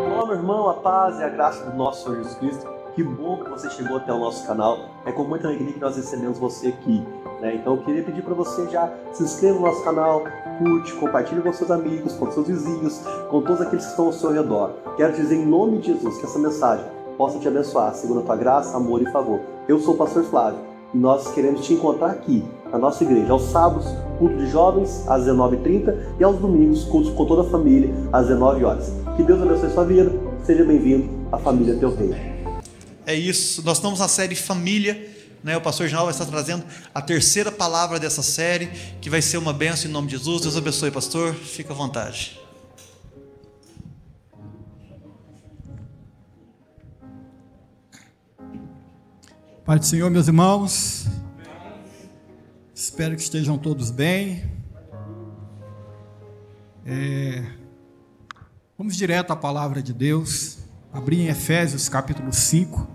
Olá, meu irmão, a paz e a graça do nosso Senhor Jesus Cristo. Que bom que você chegou até o nosso canal. É com muita alegria que nós recebemos você aqui, né? Então eu queria pedir para você já se inscreva no nosso canal, curte, compartilhe com seus amigos, com seus vizinhos, com todos aqueles que estão ao seu redor. Quero dizer em nome de Jesus que essa mensagem possa te abençoar, segundo a tua graça, amor e favor. Eu sou o pastor Flávio e nós queremos te encontrar aqui, na nossa igreja, aos sábados, culto de jovens, às 19h30 e aos domingos, culto com toda a família, às 19h. Que Deus abençoe sua vida, seja bem-vindo à família Teu Reino. É isso, nós estamos na série Família, né? O pastor General vai estar trazendo a terceira palavra dessa série, que vai ser uma bênção em nome de Jesus. Deus abençoe, pastor, fica à vontade. Pai do Senhor, meus irmãos, espero que estejam todos bem. Vamos direto à palavra de Deus, abrir em Efésios capítulo 5.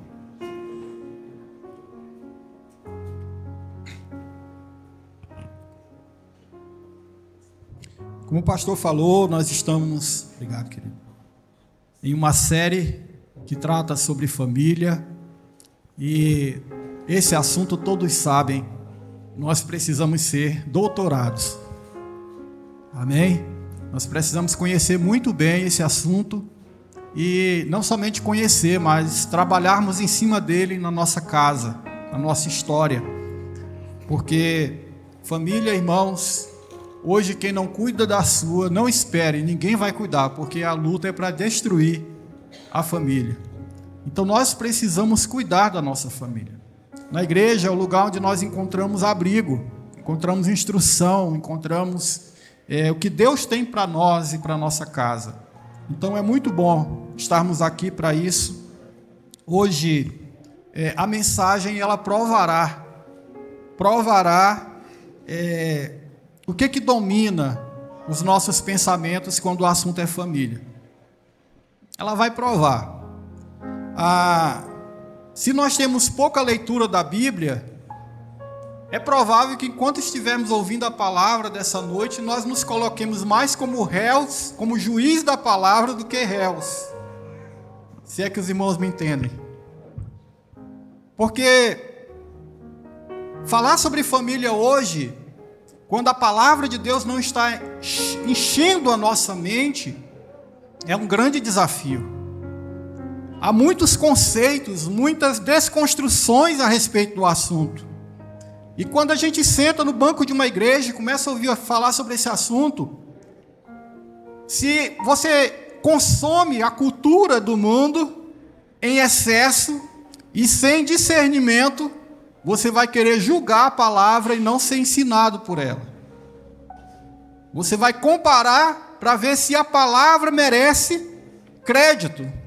Como o pastor falou, nós estamos, obrigado, querido, em uma série que trata sobre família. E esse assunto todos sabem, nós precisamos ser doutorados. Amém? Nós precisamos conhecer muito bem esse assunto e não somente conhecer, mas trabalharmos em cima dele na nossa casa, na nossa história. Porque família, irmãos, hoje quem não cuida da sua, não espere, ninguém vai cuidar, porque a luta é para destruir a família. Então nós precisamos cuidar da nossa família. Na igreja é o lugar onde nós encontramos abrigo, encontramos instrução, encontramos o que Deus tem para nós e para a nossa casa. Então é muito bom estarmos aqui para isso. Hoje a mensagem ela provará o que domina os nossos pensamentos quando o assunto é família. Ela vai provar. Se nós temos pouca leitura da Bíblia, é provável que enquanto estivermos ouvindo a palavra dessa noite, nós nos coloquemos mais como réus, como juiz da palavra do que réus. Se é que os irmãos me entendem. Porque falar sobre família hoje, quando a palavra de Deus não está enchendo a nossa mente, é um grande desafio. Há muitos conceitos, muitas desconstruções a respeito do assunto. E quando a gente senta no banco de uma igreja e começa a ouvir falar sobre esse assunto, se você consome a cultura do mundo em excesso e sem discernimento, você vai querer julgar a palavra e não ser ensinado por ela. Você vai comparar para ver se a palavra merece crédito.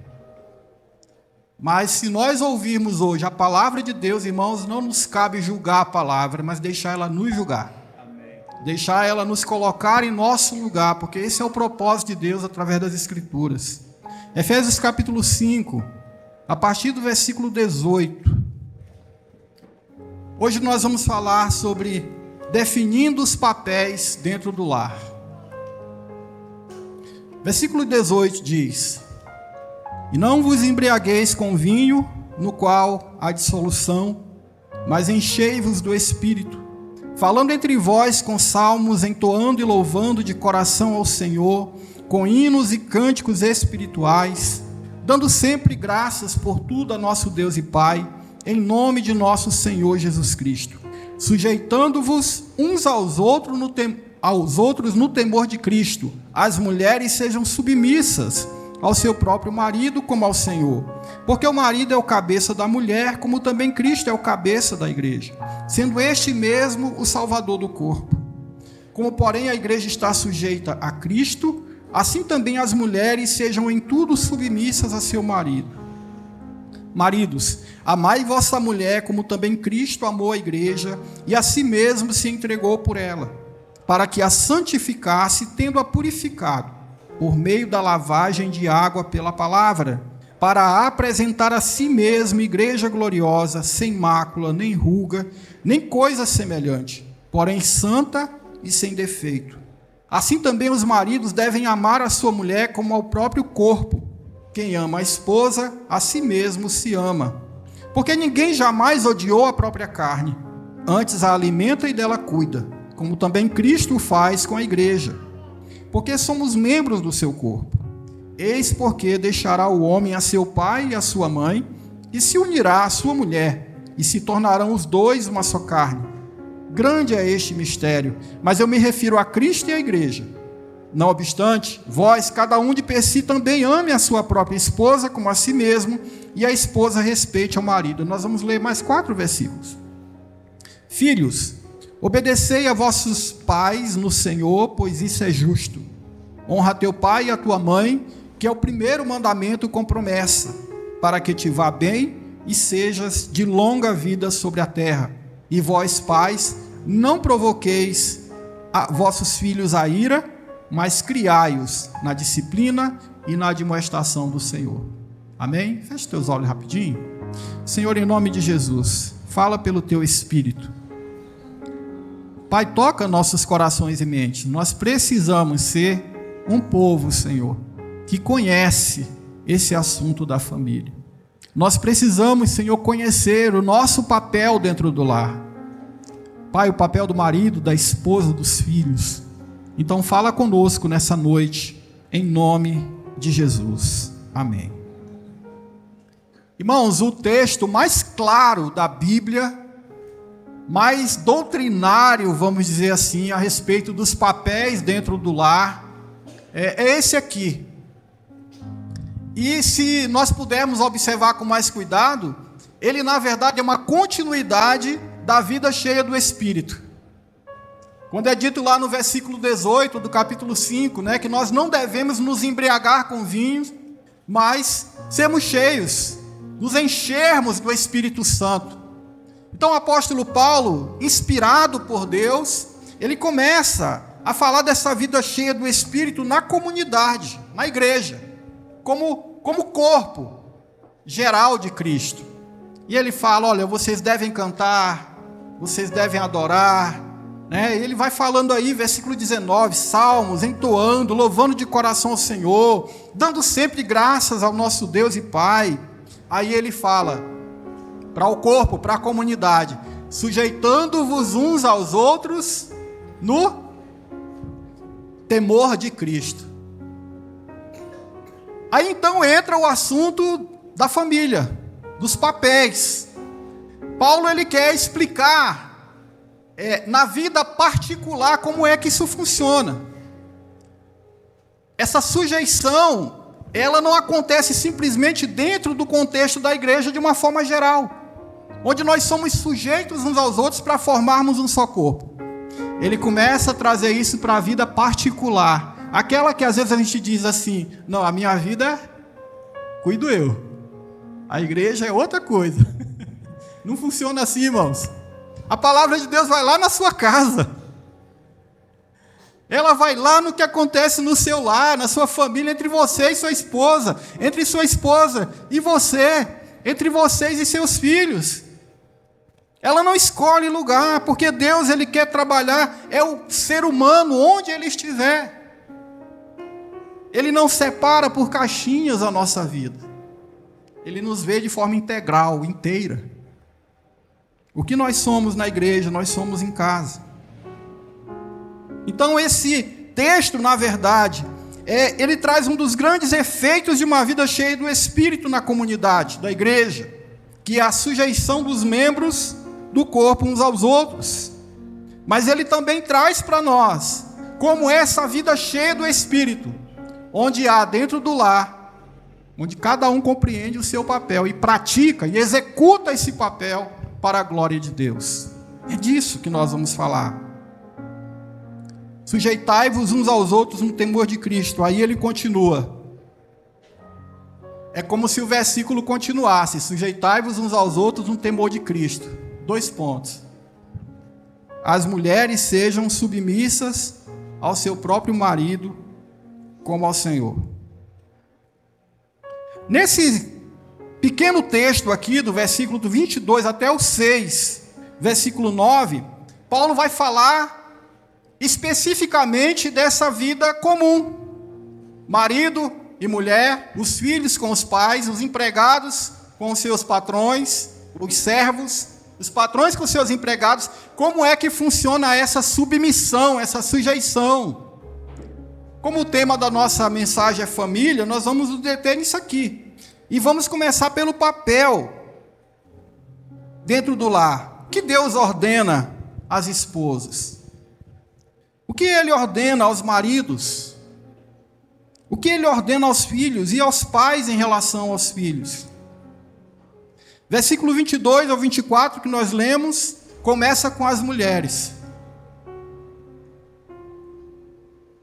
Mas se nós ouvirmos hoje a palavra de Deus, irmãos, não nos cabe julgar a palavra, mas deixar ela nos julgar. Amém. Deixar ela nos colocar em nosso lugar, porque esse é o propósito de Deus através das Escrituras. Efésios capítulo 5, a partir do versículo 18. Hoje nós vamos falar sobre definindo os papéis dentro do lar. Versículo 18 diz: E não vos embriagueis com vinho, no qual há dissolução, mas enchei-vos do Espírito, falando entre vós com salmos, entoando e louvando de coração ao Senhor, com hinos e cânticos espirituais, dando sempre graças por tudo a nosso Deus e Pai, em nome de nosso Senhor Jesus Cristo, sujeitando-vos uns aos outros no temor de Cristo. As mulheres sejam submissas ao seu próprio marido como ao Senhor, porque o marido é o cabeça da mulher, como também Cristo é o cabeça da igreja, sendo este mesmo o Salvador do corpo. Como, porém, a igreja está sujeita a Cristo, assim também as mulheres sejam em tudo submissas a seu marido. Maridos, amai vossa mulher, como também Cristo amou a igreja, e a si mesmo se entregou por ela, para que a santificasse, tendo-a purificado, por meio da lavagem de água pela palavra, para a apresentar a si mesmo igreja gloriosa, sem mácula, nem ruga, nem coisa semelhante, porém santa e sem defeito. Assim também os maridos devem amar a sua mulher como ao próprio corpo. Quem ama a esposa, a si mesmo se ama. Porque ninguém jamais odiou a própria carne, antes a alimenta e dela cuida, como também Cristo faz com a igreja, porque somos membros do seu corpo. Eis porque deixará o homem a seu pai e a sua mãe, e se unirá à sua mulher, e se tornarão os dois uma só carne. Grande é este mistério, mas eu me refiro a Cristo e à igreja. Não obstante, vós, cada um de per si, também ame a sua própria esposa como a si mesmo, e a esposa respeite ao marido. Nós vamos ler mais 4 versículos. Filhos, obedecei a vossos pais no Senhor, pois isso é justo. Honra teu pai e a tua mãe, que é o primeiro mandamento com promessa, para que te vá bem e sejas de longa vida sobre a terra. E vós, pais, não provoqueis a vossos filhos a ira, mas criai-os na disciplina e na admoestação do Senhor. Amém? Feche teus olhos rapidinho. Senhor, em nome de Jesus, fala pelo teu Espírito. Pai, toca nossos corações e mentes. Nós precisamos ser um povo, Senhor, que conhece esse assunto da família. Nós precisamos, Senhor, conhecer o nosso papel dentro do lar. Pai, o papel do marido, da esposa, dos filhos. Então fala conosco nessa noite, em nome de Jesus. Amém. Irmãos, o texto mais claro da Bíblia, mais doutrinário, vamos dizer assim, a respeito dos papéis dentro do lar, é esse aqui. E se nós pudermos observar com mais cuidado, ele na verdade é uma continuidade da vida cheia do Espírito. Quando é dito lá no versículo 18 do capítulo 5, né, que nós não devemos nos embriagar com vinho, mas sermos cheios, nos enchermos do Espírito Santo. Então o apóstolo Paulo, inspirado por Deus, ele começa a falar dessa vida cheia do Espírito na comunidade, na igreja, como corpo geral de Cristo. E ele fala, olha, vocês devem cantar, vocês devem adorar, né? Ele vai falando aí, versículo 19, salmos, entoando, louvando de coração ao Senhor, dando sempre graças ao nosso Deus e Pai. Aí ele fala para o corpo, para a comunidade, sujeitando-vos uns aos outros no temor de Cristo. Aí então entra o assunto da família, dos papéis. Paulo ele quer explicar na vida particular como é que isso funciona. Essa sujeição, ela não acontece simplesmente dentro do contexto da igreja de uma forma geral, onde nós somos sujeitos uns aos outros para formarmos um só corpo. Ele começa a trazer isso para a vida particular, aquela que às vezes a gente diz assim, não, a minha vida cuido eu, a igreja é outra coisa. Não funciona assim, irmãos. A palavra de Deus vai lá na sua casa. Ela vai lá no que acontece no seu lar, na sua família, entre você e sua esposa, entre sua esposa e você, entre vocês e seus filhos. Ela não escolhe lugar, porque Deus ele quer trabalhar, é o ser humano onde ele estiver. Ele não separa por caixinhas a nossa vida. Ele nos vê de forma integral, inteira. O que nós somos na igreja, nós somos em casa. Então esse texto, na verdade, ele traz um dos grandes efeitos de uma vida cheia do Espírito na comunidade, da igreja, que é a sujeição dos membros do corpo uns aos outros. Mas ele também traz para nós como é essa vida cheia do Espírito, onde há dentro do lar, onde cada um compreende o seu papel e pratica e executa esse papel para a glória de Deus. É disso que nós vamos falar. Sujeitai-vos uns aos outros no temor de Cristo. Aí ele continua. É como se o versículo continuasse. Sujeitai-vos uns aos outros no temor de Cristo. 2 pontos. As mulheres sejam submissas ao seu próprio marido, como ao Senhor. Nesse pequeno texto aqui, do versículo 22 até o 6, versículo 9, Paulo vai falar especificamente dessa vida comum. Marido e mulher, os filhos com os pais, os empregados com os seus patrões, os servos, os patrões com os seus empregados. Como é que funciona essa submissão, essa sujeição? Como o tema da nossa mensagem é família, nós vamos nos deter nisso aqui. E vamos começar pelo papel dentro do lar. O que Deus ordena às esposas? O que Ele ordena aos maridos? O que Ele ordena aos filhos e aos pais em relação aos filhos? Versículo 22 ao 24 que nós lemos, começa com as mulheres.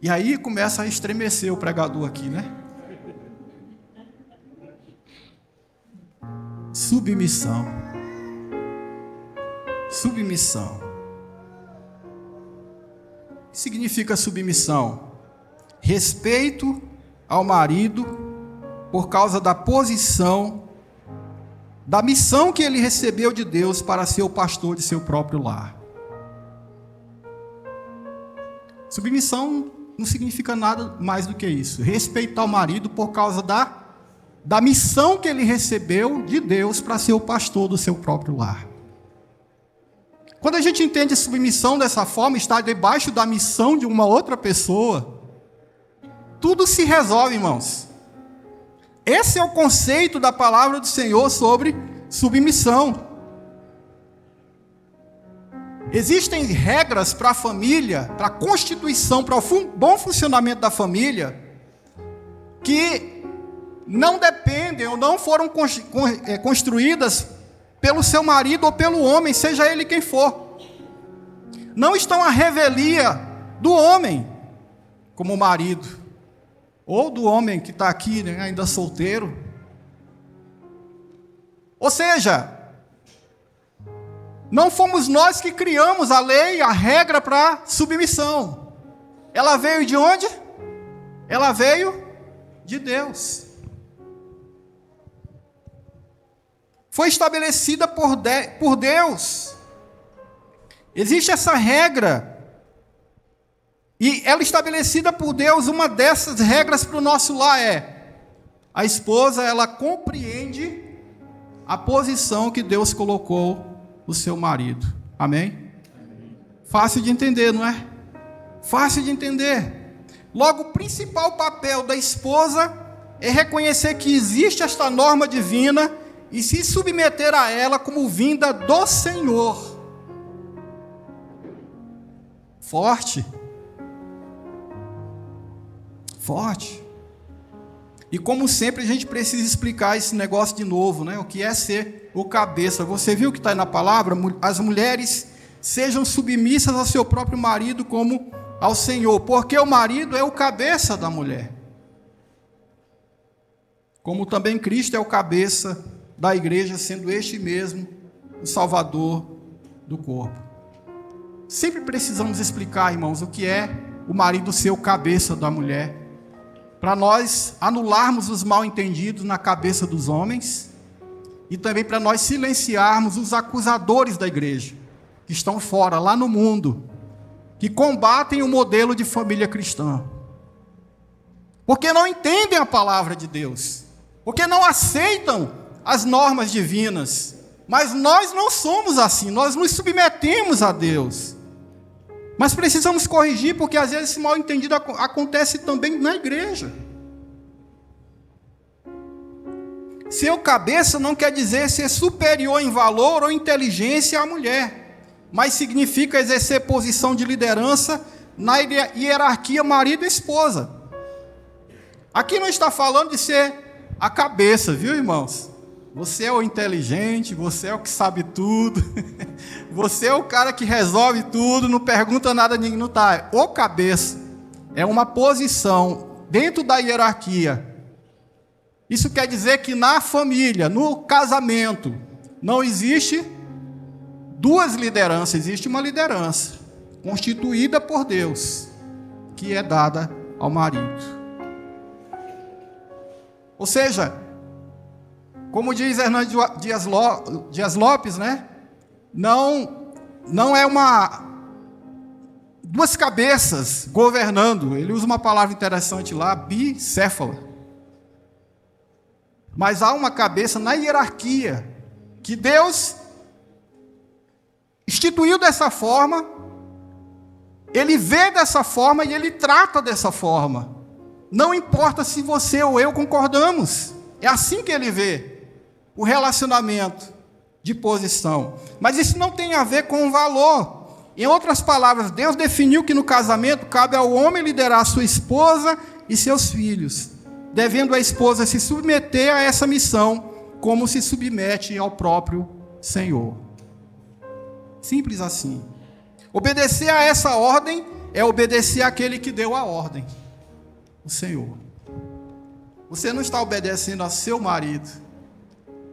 E aí começa a estremecer o pregador aqui, né? Submissão. Submissão. O que significa submissão? Respeito ao marido por causa da posição, da missão que ele recebeu de Deus para ser o pastor de seu próprio lar. Submissão não significa nada mais do que isso. Respeitar o marido por causa da missão que ele recebeu de Deus para ser o pastor do seu próprio lar. Quando a gente entende submissão dessa forma, estar debaixo da missão de uma outra pessoa, tudo se resolve, irmãos. Esse é o conceito da palavra do Senhor sobre submissão. Existem regras para a família, para a constituição, para o bom funcionamento da família, que não dependem ou não foram construídas pelo seu marido ou pelo homem, seja ele quem for. Não estão à revelia do homem, como marido, ou do homem que está aqui, né, ainda solteiro. Ou seja, não fomos nós que criamos a lei, a regra para submissão. Ela veio de onde? Ela veio de Deus. Foi estabelecida por Deus. Existe essa regra. E ela é estabelecida por Deus. Uma dessas regras para o nosso lar é: a esposa, ela compreende a posição que Deus colocou o seu marido. Amém? Fácil de entender, não é? Fácil de entender. Logo, o principal papel da esposa é reconhecer que existe esta norma divina e se submeter a ela como vinda do Senhor. Forte. Forte. E como sempre, a gente precisa explicar esse negócio de novo, né? O que é ser o cabeça. Você viu que está aí na palavra? As mulheres sejam submissas ao seu próprio marido como ao Senhor, porque o marido é o cabeça da mulher. Como também Cristo é o cabeça da igreja, sendo este mesmo o Salvador do corpo. Sempre precisamos explicar, irmãos, o que é o marido ser o cabeça da mulher, para nós anularmos os mal-entendidos na cabeça dos homens e também para nós silenciarmos os acusadores da igreja, que estão fora, lá no mundo, que combatem o modelo de família cristã, porque não entendem a palavra de Deus, porque não aceitam as normas divinas. Mas nós não somos assim, nós nos submetemos a Deus. Mas precisamos corrigir, porque às vezes esse mal-entendido acontece também na igreja. Ser o cabeça não quer dizer ser superior em valor ou inteligência à mulher, mas significa exercer posição de liderança na hierarquia marido e esposa. Aqui não está falando de ser a cabeça, viu, irmãos? Você é o inteligente, você é o que sabe tudo, você é o cara que resolve tudo, não pergunta nada a ninguém, não está. O cabeça é uma posição dentro da hierarquia. Isso quer dizer que na família, no casamento, não existe duas lideranças, existe uma liderança constituída por Deus, que é dada ao marido. Ou seja, como diz Hernando Dias Lopes, né? Não é uma duas cabeças governando. Ele usa uma palavra interessante lá, bicéfala. Mas há uma cabeça na hierarquia que Deus instituiu dessa forma, Ele vê dessa forma e Ele trata dessa forma. Não importa se você ou eu concordamos, é assim que Ele vê o relacionamento de posição. Mas isso não tem a ver com o valor. Em outras palavras, Deus definiu que no casamento cabe ao homem liderar sua esposa e seus filhos, devendo a esposa se submeter a essa missão, como se submete ao próprio Senhor. Simples assim. Obedecer a essa ordem é obedecer àquele que deu a ordem, o Senhor. Você não está obedecendo ao seu marido,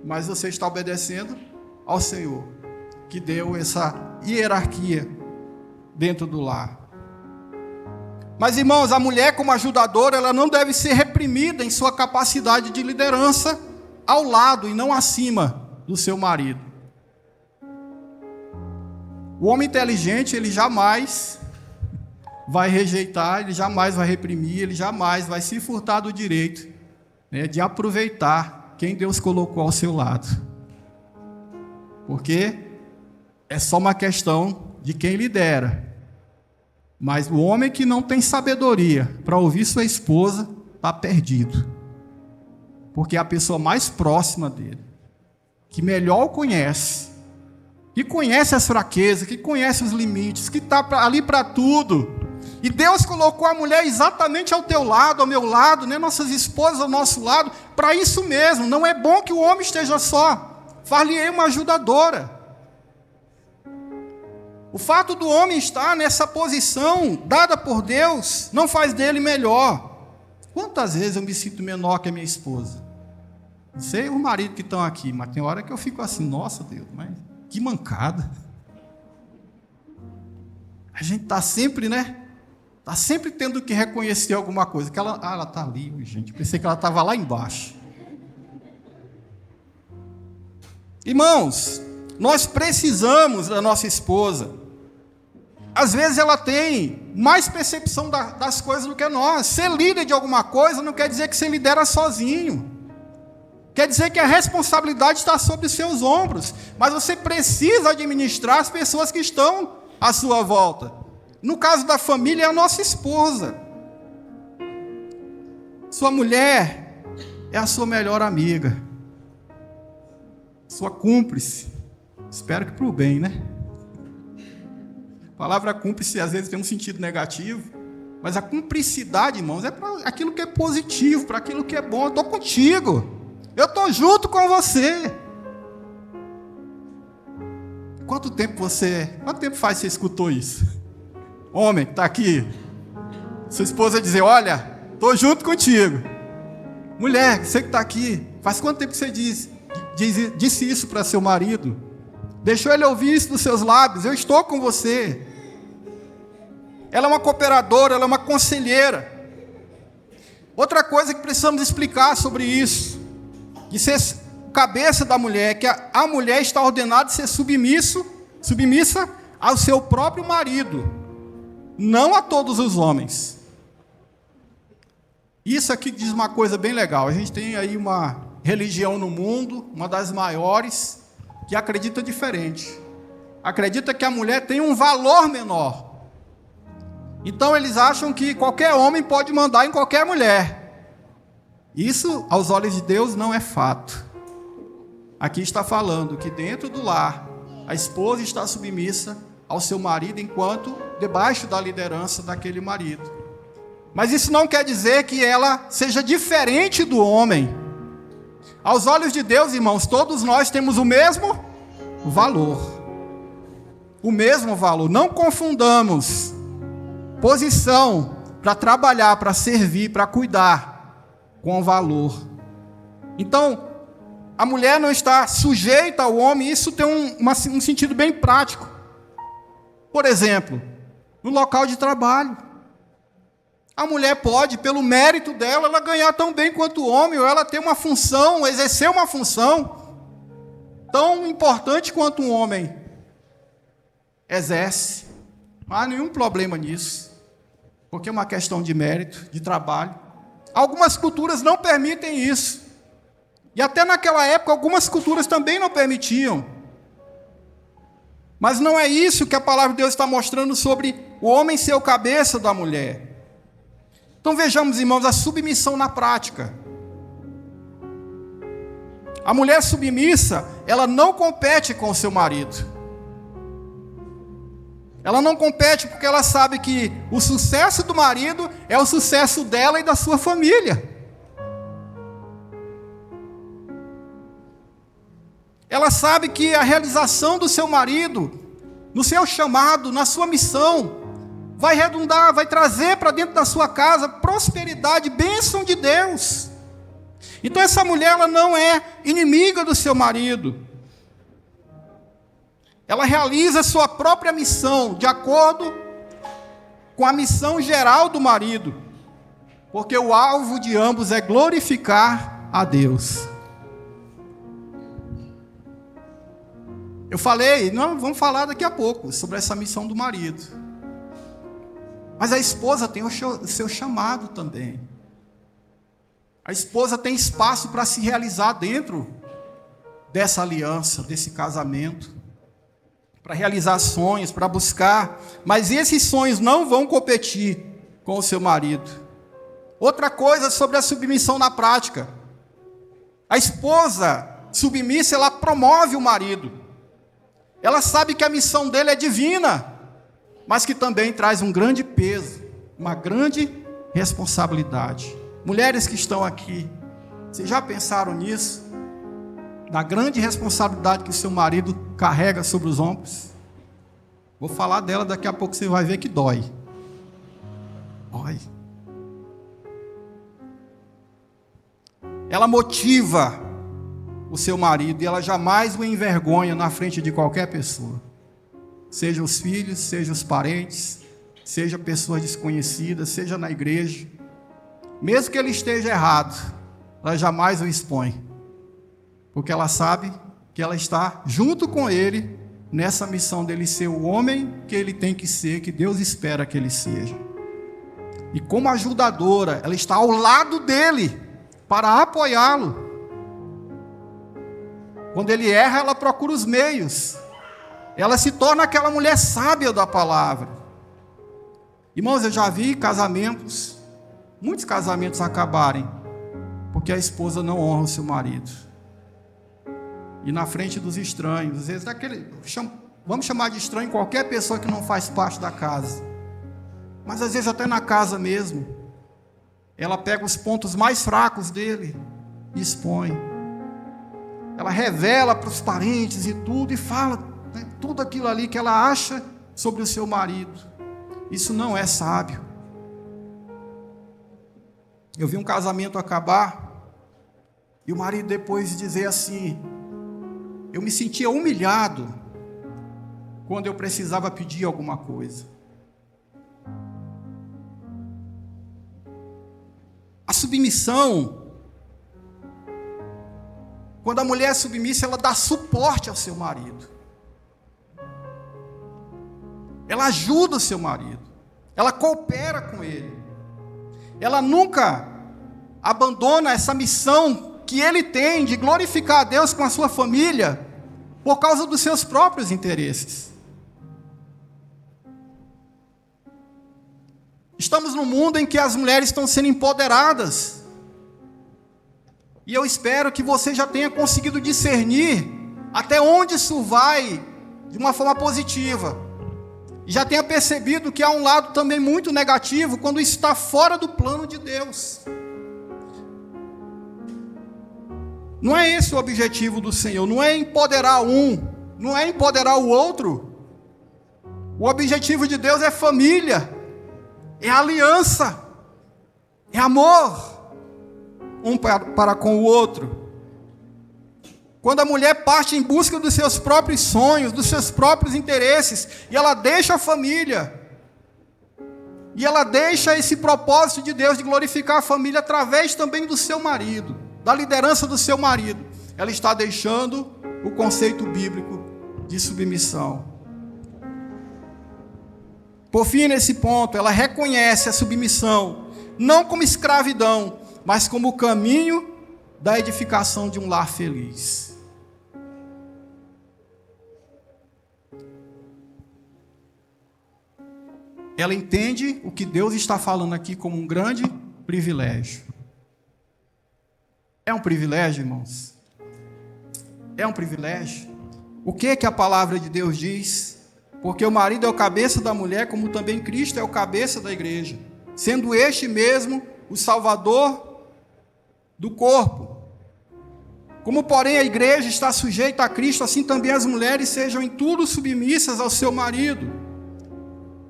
mas você está obedecendo ao Senhor, que deu essa hierarquia dentro do lar. Mas, irmãos, a mulher como ajudadora, ela não deve ser reprimida em sua capacidade de liderança ao lado e não acima do seu marido. O homem inteligente, ele jamais vai rejeitar, ele jamais vai reprimir, ele jamais vai se furtar do direito, né, de aproveitar quem Deus colocou ao seu lado. Porque é só uma questão de quem lidera. Mas o homem que não tem sabedoria para ouvir sua esposa está perdido. Porque é a pessoa mais próxima dele, que melhor o conhece, que conhece as fraquezas, que conhece os limites, que está ali para tudo. E Deus colocou a mulher exatamente ao teu lado, ao meu lado, né? Nossas esposas ao nosso lado, para isso mesmo. Não é bom que o homem esteja só. Far-lhe-ei uma ajudadora. O fato do homem estar nessa posição dada por Deus não faz dele melhor. Quantas vezes eu me sinto menor que a minha esposa? Não sei os maridos que estão aqui, mas tem hora que eu fico assim, nossa Deus, mas que mancada. A gente está sempre, né? Está sempre tendo que reconhecer alguma coisa. Que ela está ali, gente. Pensei que ela estava lá embaixo. Irmãos, nós precisamos da nossa esposa. Às vezes ela tem mais percepção das coisas do que nós. Ser líder de alguma coisa não quer dizer que você lidera sozinho. Quer dizer que a responsabilidade está sobre os seus ombros. Mas você precisa administrar as pessoas que estão à sua volta. No caso da família, é a nossa esposa. Sua mulher é a sua melhor amiga. Sua cúmplice. Espero que para o bem, né? A palavra cúmplice às vezes tem um sentido negativo, mas a cumplicidade, irmãos, é para aquilo que é positivo, para aquilo que é bom. Eu estou contigo, eu estou junto com você. Quanto tempo faz que você escutou isso? Homem que está aqui, sua esposa dizer, olha, estou junto contigo. Mulher, você que está aqui, faz quanto tempo que você disse isso para seu marido? Deixou ele ouvir isso dos seus lábios, eu estou com você. Ela é uma cooperadora, ela é uma conselheira. Outra coisa que precisamos explicar sobre isso, de ser cabeça da mulher, é que a mulher está ordenada de ser submissa ao seu próprio marido, não a todos os homens. Isso aqui diz uma coisa bem legal. A gente tem aí uma religião no mundo, uma das maiores, que acredita diferente. Acredita que a mulher tem um valor menor. Então eles acham que qualquer homem pode mandar em qualquer mulher. Isso, aos olhos de Deus, não é fato. Aqui está falando que dentro do lar, a esposa está submissa ao seu marido, enquanto debaixo da liderança daquele marido. Mas isso não quer dizer que ela seja diferente do homem. Aos olhos de Deus, irmãos, todos nós temos o mesmo valor. O mesmo valor. Não confundamos posição para trabalhar, para servir, para cuidar, com valor. Então, a mulher não está sujeita ao homem. Isso tem um sentido bem prático. Por exemplo, no local de trabalho. A mulher pode, pelo mérito dela, ela ganhar tão bem quanto o homem, ou ela ter uma função, exercer uma função tão importante quanto um homem exerce. Não há nenhum problema nisso, porque é uma questão de mérito, de trabalho. Algumas culturas não permitem isso. E até naquela época, algumas culturas também não permitiam. Mas não é isso que a palavra de Deus está mostrando sobre o homem ser o cabeça da mulher. Então vejamos, irmãos, a submissão na prática. A mulher submissa, ela não compete com o seu marido. Ela não compete porque ela sabe que o sucesso do marido é o sucesso dela e da sua família. Ela sabe que a realização do seu marido, no seu chamado, na sua missão, vai redundar, vai trazer para dentro da sua casa prosperidade, bênção de Deus. Então essa mulher, ela não é inimiga do seu marido. Ela realiza sua própria missão de acordo com a missão geral do marido, porque o alvo de ambos é glorificar a Deus. Eu falei, nós vamos falar daqui a pouco sobre essa missão do marido. Mas a esposa tem o seu chamado também. A esposa tem espaço para se realizar dentro dessa aliança, desse casamento, para realizar sonhos, para buscar, mas esses sonhos não vão competir com o seu marido. Outra coisa sobre a submissão na prática. A esposa submissa, ela promove o marido. Ela sabe que a missão dele é divina, mas que também traz um grande peso, uma grande responsabilidade. Mulheres que estão aqui, vocês já pensaram nisso? Da grande responsabilidade que o seu marido carrega sobre os ombros? Vou falar dela daqui a pouco, você vai ver que dói. Dói. Ela motiva o seu marido e ela jamais o envergonha na frente de qualquer pessoa. Seja os filhos, seja os parentes, seja pessoas desconhecidas, seja na igreja. Mesmo que ele esteja errado, ela jamais o expõe. Porque ela sabe que ela está junto com ele nessa missão dele ser o homem que ele tem que ser, que Deus espera que ele seja. E como ajudadora, ela está ao lado dele para apoiá-lo. Quando ele erra, ela procura os meios. Ela se torna aquela mulher sábia da palavra. Irmãos, eu já vi casamentos, muitos casamentos acabarem porque a esposa não honra o seu marido. E na frente dos estranhos, às vezes vamos chamar de estranho qualquer pessoa que não faz parte da casa. Mas às vezes até na casa mesmo, ela pega os pontos mais fracos dele e expõe. Ela revela para os parentes e tudo, e fala tudo aquilo ali que ela acha sobre o seu marido. Isso não é sábio. Eu vi um casamento acabar, e o marido depois dizer assim: eu me sentia humilhado quando eu precisava pedir alguma coisa. A submissão, quando a mulher é submissa, ela dá suporte ao seu marido. Ela ajuda o seu marido. Ela coopera com ele. Ela nunca abandona essa missão que ele tem de glorificar a Deus com a sua família por causa dos seus próprios interesses. Estamos num mundo em que as mulheres estão sendo empoderadas. E eu espero que você já tenha conseguido discernir até onde isso vai de uma forma positiva. E já tenha percebido que há um lado também muito negativo quando isso está fora do plano de Deus. Não é esse o objetivo do Senhor, não é empoderar um, não é empoderar o outro. O objetivo de Deus é família, é aliança, é amor, um para com o outro. Quando a mulher parte em busca dos seus próprios sonhos, dos seus próprios interesses, e ela deixa a família, e ela deixa esse propósito de Deus de glorificar a família através também do seu marido, da liderança do seu marido, ela está deixando o conceito bíblico de submissão. Por fim, nesse ponto, ela reconhece a submissão, não como escravidão, mas como o caminho da edificação de um lar feliz. Ela entende o que Deus está falando aqui como um grande privilégio. É um privilégio, irmãos? É um privilégio? O que é que a palavra de Deus diz? Porque o marido é o cabeça da mulher, como também Cristo é o cabeça da igreja, sendo este mesmo o salvador do corpo. Como, porém, a igreja está sujeita a Cristo, assim também as mulheres sejam em tudo submissas ao seu marido.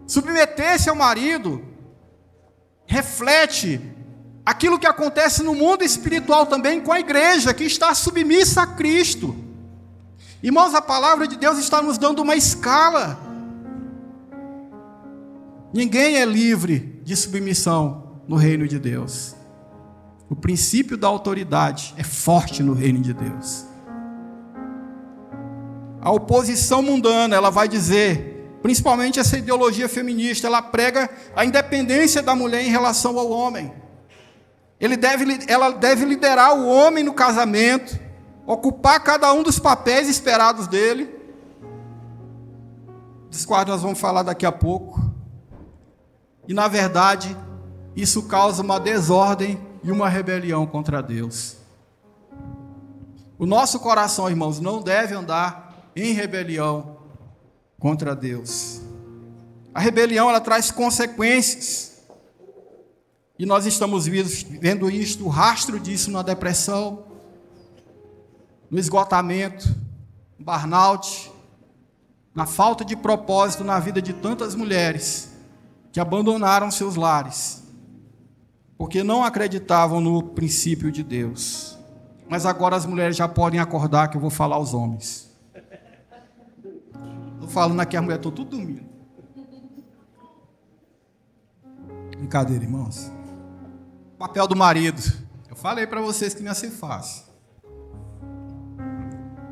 Submeter-se ao marido reflete aquilo que acontece no mundo espiritual também com a igreja, que está submissa a Cristo. Irmãos, a palavra de Deus está nos dando uma escala. Ninguém é livre de submissão no reino de Deus. O princípio da autoridade é forte no reino de Deus. A oposição mundana, ela vai dizer, principalmente essa ideologia feminista, ela prega a independência da mulher em relação ao homem. Ela deve liderar o homem no casamento, ocupar cada um dos papéis esperados dele, dos quais nós vamos falar daqui a pouco. E, na verdade, isso causa uma desordem e uma rebelião contra Deus. O nosso coração, irmãos, não deve andar em rebelião contra Deus. A rebelião, ela traz consequências. E nós estamos vendo isto, o rastro disso na depressão, no esgotamento, no burnout, na falta de propósito na vida de tantas mulheres que abandonaram seus lares, porque não acreditavam no princípio de Deus. Mas agora as mulheres já podem acordar, que eu vou falar aos homens. Estou falando aqui, as mulheres estão tudo dormindo. Brincadeira, irmãos. O papel do marido. Eu falei para vocês que não ia ser fácil.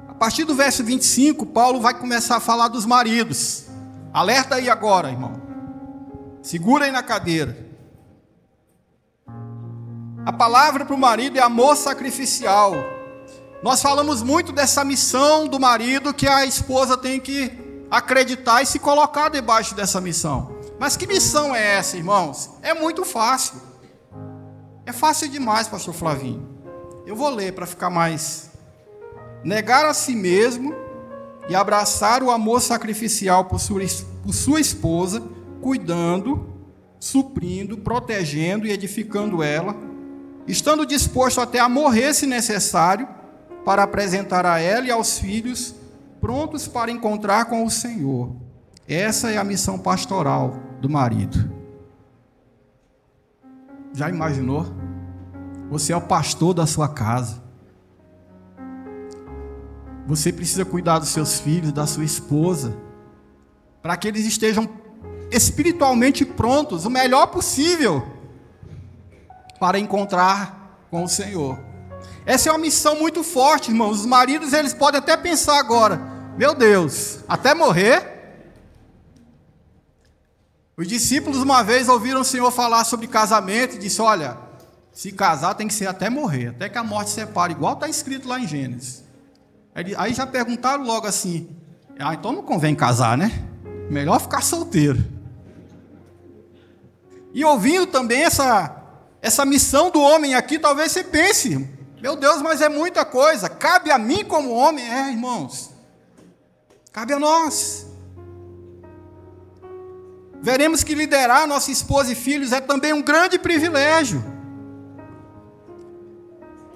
A partir do verso 25, Paulo vai começar a falar dos maridos. Alerta aí agora, irmão. Segura aí na cadeira. A palavra para o marido é amor sacrificial. Nós falamos muito dessa missão do marido, que a esposa tem que acreditar e se colocar debaixo dessa missão. Mas que missão é essa, irmãos? É muito fácil. É fácil demais, pastor Flavinho. Eu vou ler para ficar mais. Negar a si mesmo e abraçar o amor sacrificial por sua esposa, cuidando, suprindo, protegendo e edificando ela, estando disposto até a morrer se necessário, para apresentar a ela e aos filhos prontos para encontrar com o Senhor. Essa é a missão pastoral do marido. Já imaginou? Você é o pastor da sua casa. Você precisa cuidar dos seus filhos, da sua esposa, para que eles estejam espiritualmente prontos, o melhor possível, para encontrar com o Senhor. Essa é uma missão muito forte, irmãos. Os maridos, eles podem até pensar agora, meu Deus, até morrer? Os discípulos uma vez ouviram o Senhor falar sobre casamento e disse, olha, se casar tem que ser até morrer, até que a morte separe, igual está escrito lá em Gênesis. Aí já perguntaram logo assim, então não convém casar, né? Melhor ficar solteiro. E ouvindo também essa missão do homem aqui, talvez você pense, meu Deus, mas é muita coisa, cabe a mim como homem? É, irmãos, cabe a nós. Veremos que liderar nossa esposa e filhos é também um grande privilégio.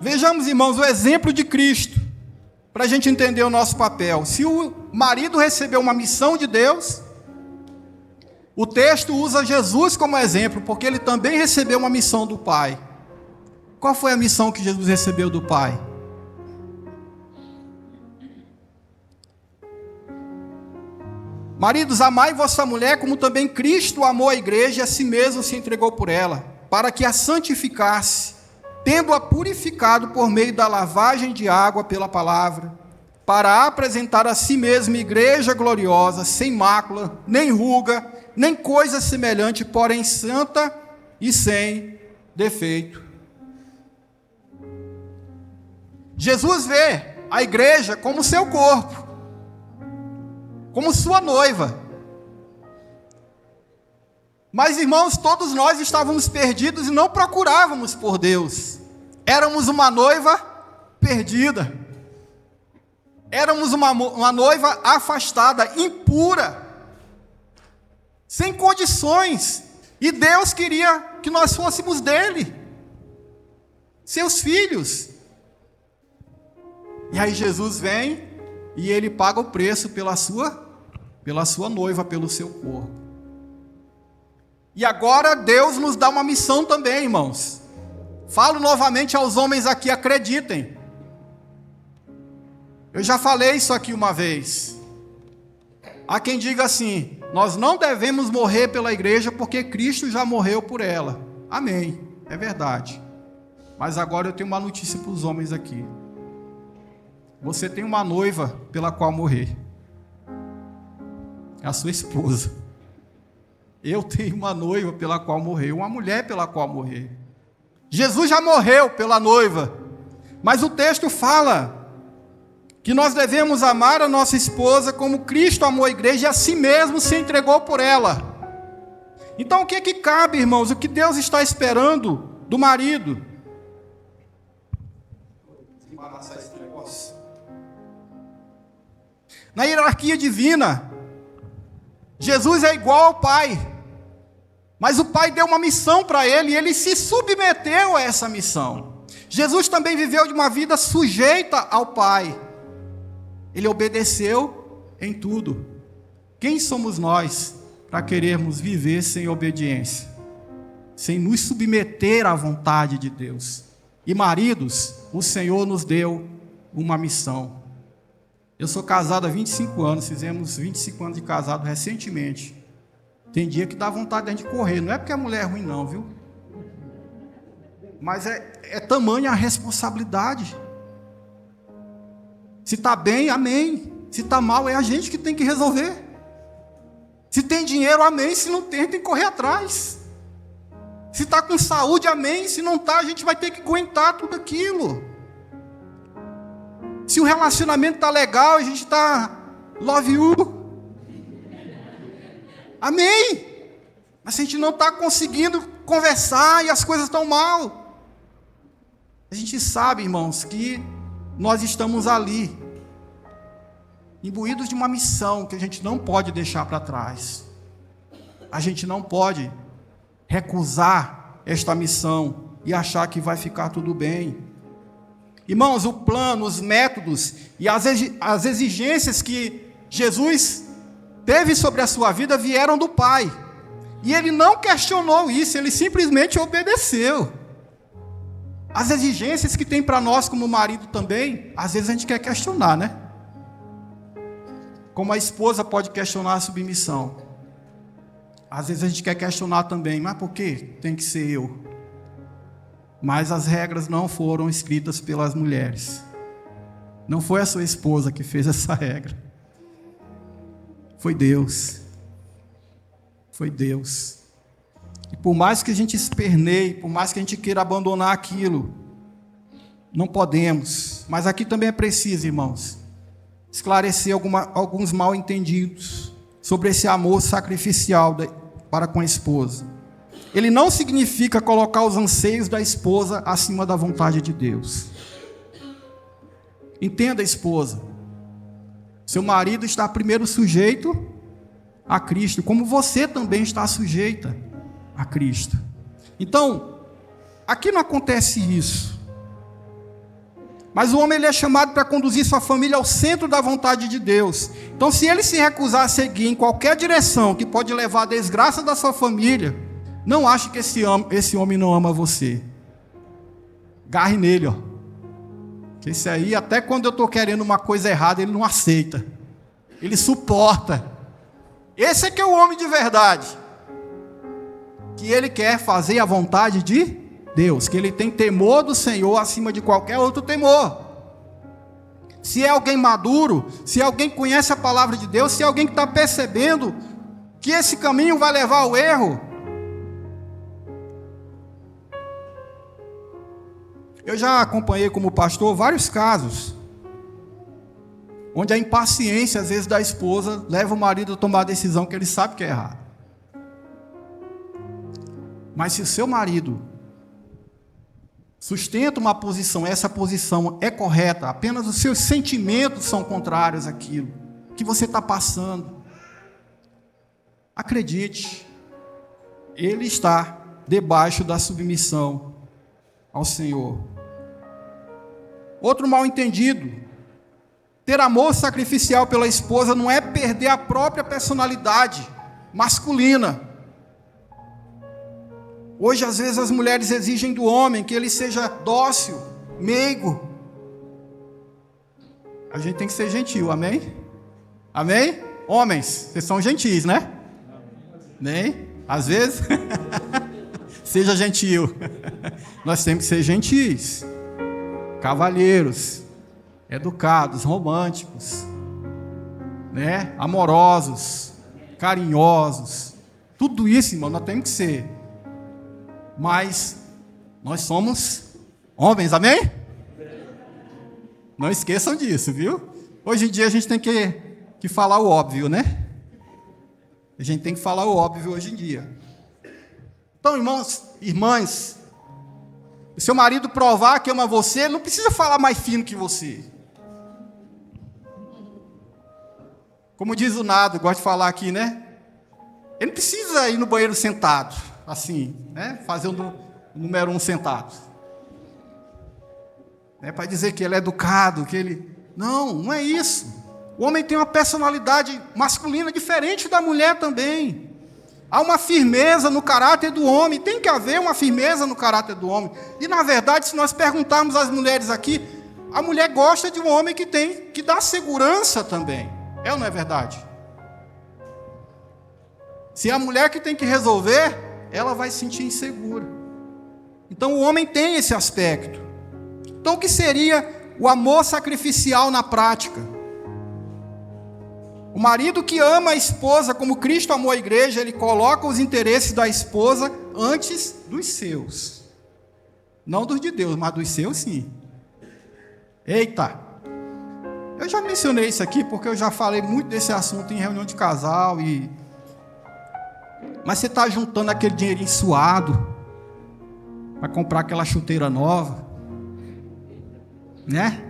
Vejamos, irmãos, o exemplo de Cristo, para a gente entender o nosso papel. Se o marido recebeu uma missão de Deus, o texto usa Jesus como exemplo, porque ele também recebeu uma missão do Pai. Qual foi a missão que Jesus recebeu do Pai? Maridos, amai vossa mulher como também Cristo amou a igreja e a si mesmo se entregou por ela, para que a santificasse, tendo-a purificado por meio da lavagem de água pela palavra, para apresentar a si mesma igreja gloriosa, sem mácula, nem ruga, nem coisa semelhante, porém santa e sem defeito. Jesus vê a igreja como seu corpo, como sua noiva. Mas, irmãos, todos nós estávamos perdidos e não procurávamos por Deus. Éramos uma noiva perdida. Éramos uma noiva afastada, impura, sem condições. E Deus queria que nós fôssemos dele, seus filhos. E aí Jesus vem e ele paga o preço pela sua noiva, pelo seu corpo. E agora Deus nos dá uma missão também, irmãos. Falo novamente aos homens aqui, acreditem. Eu já falei isso aqui uma vez. Há quem diga assim: nós não devemos morrer pela igreja porque Cristo já morreu por ela. Amém, é verdade. Mas agora eu tenho uma notícia para os homens aqui. Você tem uma noiva pela qual morrer. É a sua esposa. Eu tenho uma noiva pela qual morrer, uma mulher pela qual morrer. Jesus já morreu pela noiva, mas o texto fala que nós devemos amar a nossa esposa como Cristo amou a igreja e a si mesmo se entregou por ela. Então o que é que cabe, irmãos? O que Deus está esperando do marido? Na hierarquia divina, Jesus é igual ao Pai, mas o Pai deu uma missão para ele e ele se submeteu a essa missão. Jesus também viveu de uma vida sujeita ao Pai. Ele obedeceu em tudo. Quem somos nós para querermos viver sem obediência, sem nos submeter à vontade de Deus? E maridos, o Senhor nos deu uma missão. Eu sou casado há 25 anos, fizemos 25 anos de casado recentemente. Tem dia que dá vontade de a gente correr, não é porque a mulher é ruim não, viu? Mas é tamanha a responsabilidade. Se está bem, amém. Se está mal, é a gente que tem que resolver. Se tem dinheiro, amém. Se não tem, tem que correr atrás. Se está com saúde, amém. Se não está, a gente vai ter que aguentar tudo aquilo. Se o relacionamento está legal, a gente está love you. Amém. Mas se a gente não está conseguindo conversar e as coisas estão mal, a gente sabe, irmãos, que nós estamos ali, imbuídos de uma missão que a gente não pode deixar para trás. A gente não pode recusar esta missão e achar que vai ficar tudo bem. Irmãos, o plano, os métodos e as exigências que Jesus teve sobre a sua vida vieram do Pai. E ele não questionou isso, ele simplesmente obedeceu. As exigências que tem para nós como marido também, às vezes a gente quer questionar, né? Como a esposa pode questionar a submissão. Às vezes a gente quer questionar também, mas por que tem que ser eu? Mas as regras não foram escritas pelas mulheres. Não foi a sua esposa que fez essa regra. Foi Deus. Foi Deus. E por mais que a gente esperneie, por mais que a gente queira abandonar aquilo, não podemos. Mas aqui também é preciso, irmãos, esclarecer alguns mal-entendidos sobre esse amor sacrificial para com a esposa. Ele não significa colocar os anseios da esposa acima da vontade de Deus. Entenda, esposa. Seu marido está primeiro sujeito a Cristo, como você também está sujeita a Cristo. Então, aqui não acontece isso. Mas o homem ele é chamado para conduzir sua família ao centro da vontade de Deus. Então, se ele se recusar a seguir em qualquer direção que pode levar à desgraça da sua família, não ache que esse homem não ama você. Garre nele, ó. Que esse aí, até quando eu estou querendo uma coisa errada, ele não aceita. Ele suporta. Esse é que é o homem de verdade. Que ele quer fazer a vontade de Deus. Que ele tem temor do Senhor acima de qualquer outro temor. Se é alguém maduro, se é alguém que conhece a palavra de Deus, se é alguém que está percebendo que esse caminho vai levar ao erro. Eu já acompanhei como pastor vários casos onde a impaciência, às vezes, da esposa leva o marido a tomar a decisão que ele sabe que é errada. Mas se o seu marido sustenta uma posição, essa posição é correta, apenas os seus sentimentos são contrários àquilo que você está passando, acredite, ele está debaixo da submissão ao Senhor. Outro mal entendido: ter amor sacrificial pela esposa não é perder a própria personalidade masculina. Hoje, às vezes, as mulheres exigem do homem que ele seja dócil, meigo. A gente tem que ser gentil, amém? Amém? Homens, vocês são gentis, né? Nem? Às vezes, seja gentil. Nós temos que ser gentis, cavalheiros, educados, românticos, né? Amorosos, carinhosos. Tudo isso, irmão, nós temos que ser. Mas nós somos homens, amém? Não esqueçam disso, viu? Hoje em dia a gente tem que falar o óbvio, né? A gente tem que falar o óbvio hoje em dia. Então, irmãos, irmãs, o seu marido provar que ama você, ele não precisa falar mais fino que você. Como diz o Nado, gosto de falar aqui, né? Ele não precisa ir no banheiro sentado, assim, né? Fazer o número 1 sentado. Para dizer que ele é educado, que ele... Não é isso. O homem tem uma personalidade masculina diferente da mulher também. Há uma firmeza no caráter do homem, tem que haver uma firmeza no caráter do homem. E, na verdade, se nós perguntarmos às mulheres aqui, a mulher gosta de um homem que dá segurança também. É ou não é verdade? Se é a mulher que tem que resolver, ela vai se sentir insegura. Então, o homem tem esse aspecto. Então, o que seria o amor sacrificial na prática? O marido que ama a esposa como Cristo amou a igreja, ele coloca os interesses da esposa antes dos seus. Não dos de Deus, mas dos seus sim. Eita! Eu já mencionei isso aqui porque eu já falei muito desse assunto em reunião de casal. Mas você está juntando aquele dinheirinho suado para comprar aquela chuteira nova, né?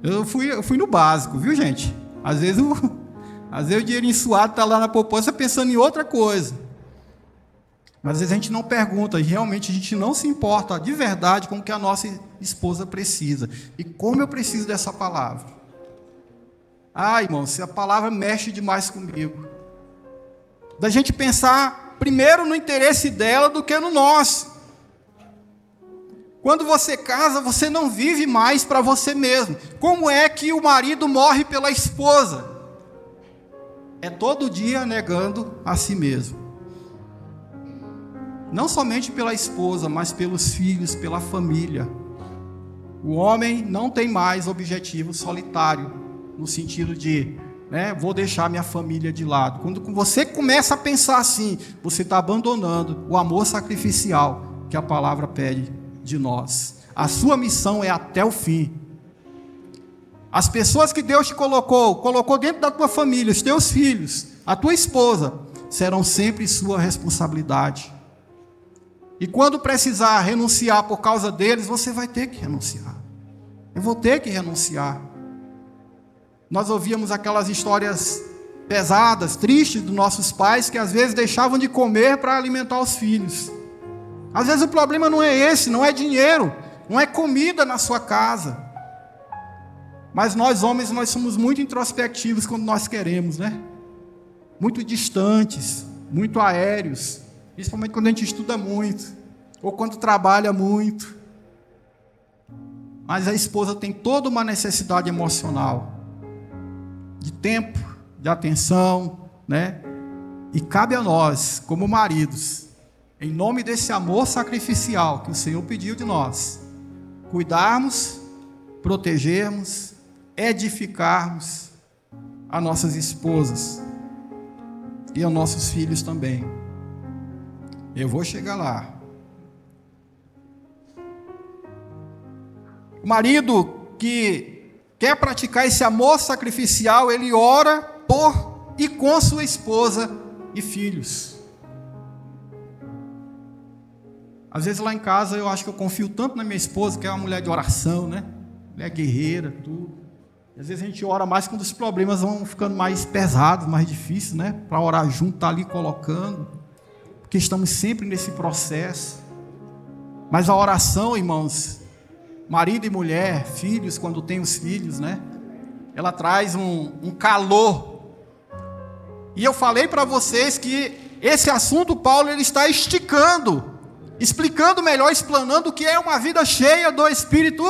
Eu fui no básico, viu, gente? Às vezes o dinheirinho suado está lá na poupança pensando em outra coisa. Mas às vezes a gente não pergunta, e realmente a gente não se importa de verdade com o que a nossa esposa precisa. E como eu preciso dessa palavra. Ah, irmão, se a palavra mexe demais comigo. Da gente pensar primeiro no interesse dela do que no nosso. Quando você casa, você não vive mais para você mesmo. Como é que o marido morre pela esposa? É todo dia negando a si mesmo. Não somente pela esposa, mas pelos filhos, pela família. O homem não tem mais objetivo solitário, no sentido de, vou deixar minha família de lado. Quando você começa a pensar assim, você está abandonando o amor sacrificial que a palavra pede de nós. A sua missão é até o fim. As pessoas que Deus te colocou dentro da tua família, os teus filhos, a tua esposa, serão sempre sua responsabilidade. E quando precisar renunciar por causa deles, você vai ter que renunciar. Eu vou ter que renunciar. Nós ouvíamos aquelas histórias pesadas, tristes dos nossos pais, que às vezes deixavam de comer para alimentar os filhos. Às vezes o problema não é esse, não é dinheiro, não é comida na sua casa. Mas nós homens, nós somos muito introspectivos quando nós queremos, né? Muito distantes, muito aéreos, principalmente quando a gente estuda muito, ou quando trabalha muito. Mas a esposa tem toda uma necessidade emocional, de tempo, de atenção, né? E cabe a nós, como maridos, em nome desse amor sacrificial que o Senhor pediu de nós, cuidarmos, protegermos, edificarmos as nossas esposas. e aos nossos filhos também. Eu vou chegar lá. O marido que quer praticar esse amor sacrificial, ele ora por e com sua esposa e filhos. Às vezes lá em casa eu acho que eu confio tanto na minha esposa, que é uma mulher de oração, né? Mulher guerreira, tudo. E às vezes a gente ora mais quando os problemas vão ficando mais pesados, mais difíceis, né? Para orar junto, tá ali colocando. Porque estamos sempre nesse processo. Mas a oração, irmãos, marido e mulher, filhos, quando tem os filhos, né? Ela traz um calor. E eu falei para vocês que esse assunto, Paulo, ele está esticando, explicando melhor, explanando o que é uma vida cheia do Espírito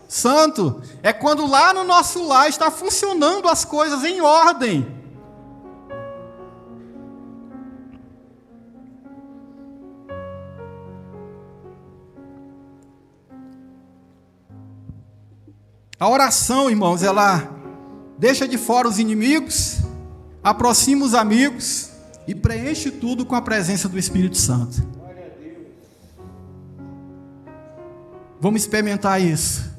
Santo. É quando lá no nosso lar está funcionando as coisas em ordem. A oração, irmãos, ela deixa de fora os inimigos, aproxima os amigos e preenche tudo com a presença do Espírito Santo. Vamos experimentar isso.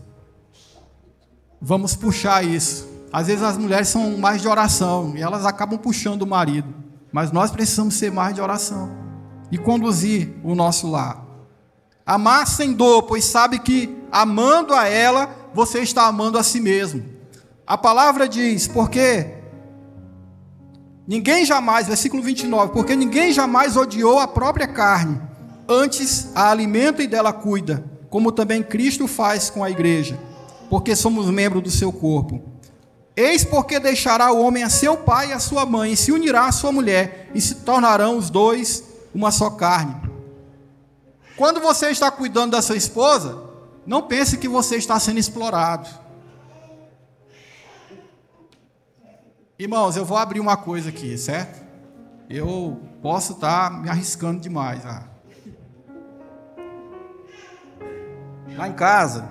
Vamos puxar isso. Às vezes as mulheres são mais de oração e elas acabam puxando o marido. Mas nós precisamos ser mais de oração e conduzir o nosso lar. Amar sem dor, pois sabe que amando a ela, você está amando a si mesmo. A palavra diz, porque ninguém jamais, versículo 29, porque ninguém jamais odiou a própria carne, antes a alimenta e dela cuida, como também Cristo faz com a igreja, porque somos membros do seu corpo. Eis porque deixará o homem a seu pai e a sua mãe, e se unirá à sua mulher, e se tornarão os dois uma só carne. Quando você está cuidando da sua esposa, não pense que você está sendo explorado. Irmãos, eu vou abrir uma coisa aqui, certo? Eu posso estar me arriscando demais. Lá em casa,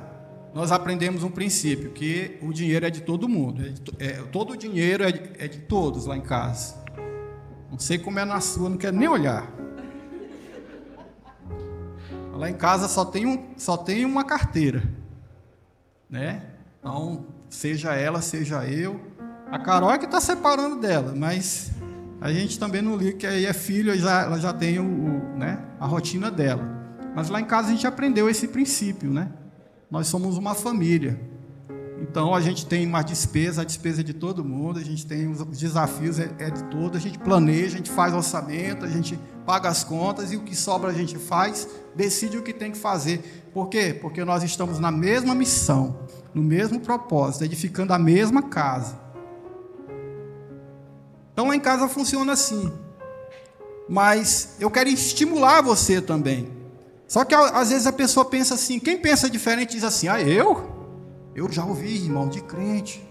nós aprendemos um princípio, que o dinheiro é de todo mundo. Todo o dinheiro é de todos lá em casa. Não sei como é na sua, não quero nem olhar. Lá em casa só tem uma carteira, né? Então, seja ela, seja eu. A Carol é que está separando dela, mas a gente também não liga, que aí é filho, ela já tem né, a rotina dela. Mas lá em casa a gente aprendeu esse princípio, né? Nós somos uma família. Então a gente tem uma despesa, a despesa é de todo mundo, a gente tem os desafios, é de todos, a gente planeja, a gente faz orçamento, a gente paga as contas e o que sobra a gente faz, decide o que tem que fazer. Por quê? Porque nós estamos na mesma missão, no mesmo propósito, edificando a mesma casa. Então lá em casa funciona assim. Mas eu quero estimular você também. Só que às vezes a pessoa pensa assim, quem pensa diferente diz assim, eu já ouvi, irmão, de crente.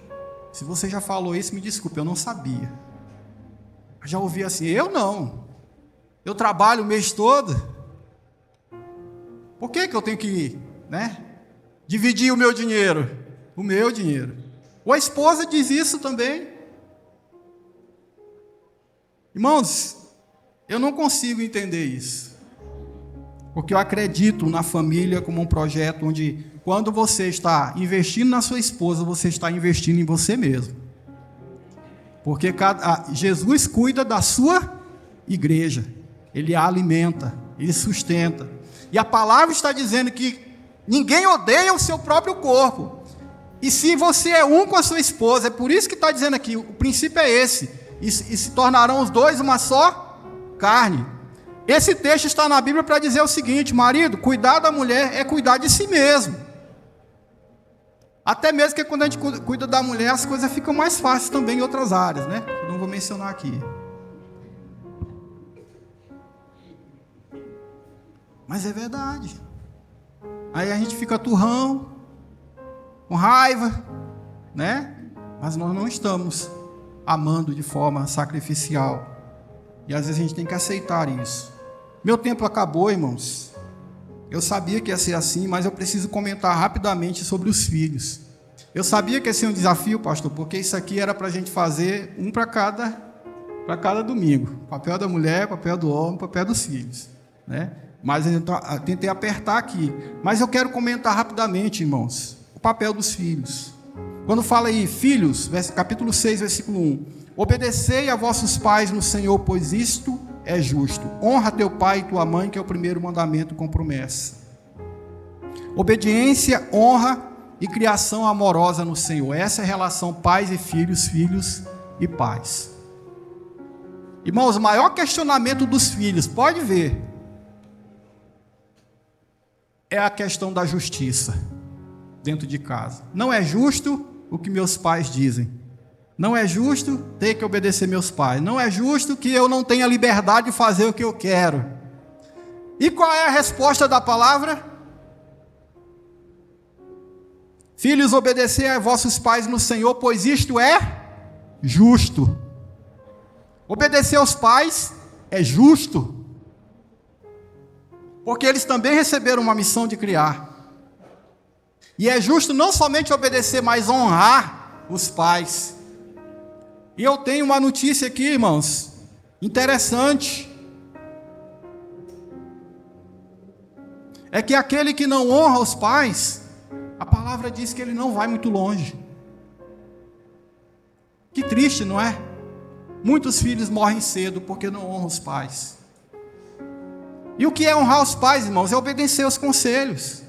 Se você já falou isso, me desculpe, eu não sabia. Eu já ouvi assim, eu não. Eu trabalho o mês todo. Por que eu tenho que, né, dividir o meu dinheiro? O meu dinheiro. Ou a esposa diz isso também. Irmãos, eu não consigo entender isso. Porque eu acredito na família como um projeto onde, quando você está investindo na sua esposa, você está investindo em você mesmo. Porque Jesus cuida da sua igreja. Ele a alimenta, ele sustenta. E a palavra está dizendo que ninguém odeia o seu próprio corpo. E se você é um com a sua esposa, é por isso que está dizendo aqui, o princípio é esse. E se tornarão os dois uma só carne. Esse texto está na Bíblia para dizer o seguinte, marido, cuidar da mulher é cuidar de si mesmo. Até mesmo que quando a gente cuida da mulher, as coisas ficam mais fáceis também em outras áreas, né? Eu não vou mencionar aqui. Mas é verdade. Aí a gente fica turrão, com raiva, né? Mas nós não estamos amando de forma sacrificial. E às vezes a gente tem que aceitar isso. Meu tempo acabou, irmãos. Eu sabia que ia ser assim, mas eu preciso comentar rapidamente sobre os filhos. Eu sabia que ia ser um desafio, pastor, porque isso aqui era para a gente fazer um para cada para cada domingo. Papel da mulher, papel do homem, papel dos filhos, né? Mas eu tentei apertar aqui. Mas eu quero comentar rapidamente, irmãos, o papel dos filhos. Quando fala aí, filhos, capítulo 6, versículo 1. Obedecei a vossos pais no Senhor, pois isto é justo. Honra teu pai e tua mãe, que é o primeiro mandamento com promessa. Obediência, honra e criação amorosa no Senhor. Essa é a relação pais e filhos, filhos e pais. Irmãos, o maior questionamento dos filhos, pode ver, é a questão da justiça dentro de casa. Não é justo o que meus pais dizem. Não é justo ter que obedecer meus pais. Não é justo que eu não tenha liberdade de fazer o que eu quero. E qual é a resposta da palavra? Filhos, obedecei a vossos pais no Senhor, pois isto é justo. Obedecer aos pais é justo, porque eles também receberam uma missão de criar. E é justo não somente obedecer, mas honrar os pais. E eu tenho uma notícia aqui, irmãos, interessante. É que aquele que não honra os pais, a palavra diz que ele não vai muito longe. Que triste, não é? Muitos filhos morrem cedo porque não honram os pais. E o que é honrar os pais, irmãos? É obedecer aos conselhos.